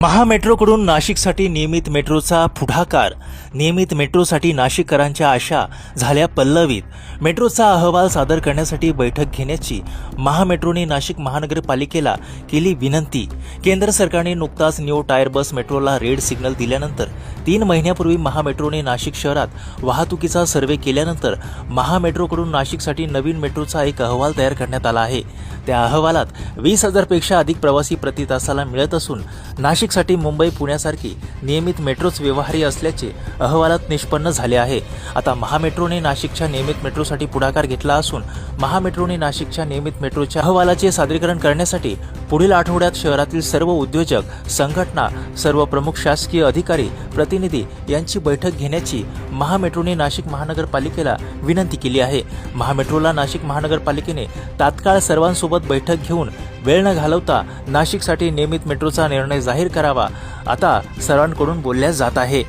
महामेट्रोकडून नाशिकसाठी नियमित मेट्रोचा पुढाकार. नियमित मेट्रोसाठी नाशिककरांच्या आशा झाल्या पल्लवीत. मेट्रोचा अहवाल सादर करण्यासाठी बैठक घेण्याची महामेट्रोने नाशिक महानगरपालिकेला केली विनंती. केंद्र सरकारने नुकताच न्यू टायर बस मेट्रोला रेड सिग्नल दिल्यानंतर 3 महिन्यापूर्वी महामेट्रोने नाशिक शहरात वाहतुकीचा सर्व्हे केल्यानंतर महामेट्रोकडून नाशिकसाठी नवीन मेट्रोचा एक अहवाल तयार करण्यात आला आहे. त्या अहवालात 20,000 पेक्षा अधिक प्रवासी प्रति तासाला मिळत असून नाशिकसाठी मुंबई पुण्यासारखी नियमित मेट्रोच व्यवहार्य असल्याचे अहवालात निष्पन्न झाले आहे. आता महामेट्रोने नाशिकच्या नियमित मेट्रोसाठी पुढाकार घेतला असून महामेट्रोने नाशिकच्या नियमित मेट्रोच्या अहवालाचे सादरीकरण करण्यासाठी पुढील आठवड्यात शहरातील सर्व उद्योजक, संघटना, सर्व प्रमुख शासकीय अधिकारी, प्रतिनिधी यांची बैठक घेण्याची महामेट्रोने नाशिक महानगरपालिकेला विनंती केली आहे. महामेट्रोला नाशिक महानगरपालिकेने तात्काळ सर्वांसोबत बैठक घेऊन वेळ न घालवता नाशिकसाठी नियमित मेट्रोचा निर्णय जाहीर करावा, आता सर्वांकडून बोलल्या जात आहे.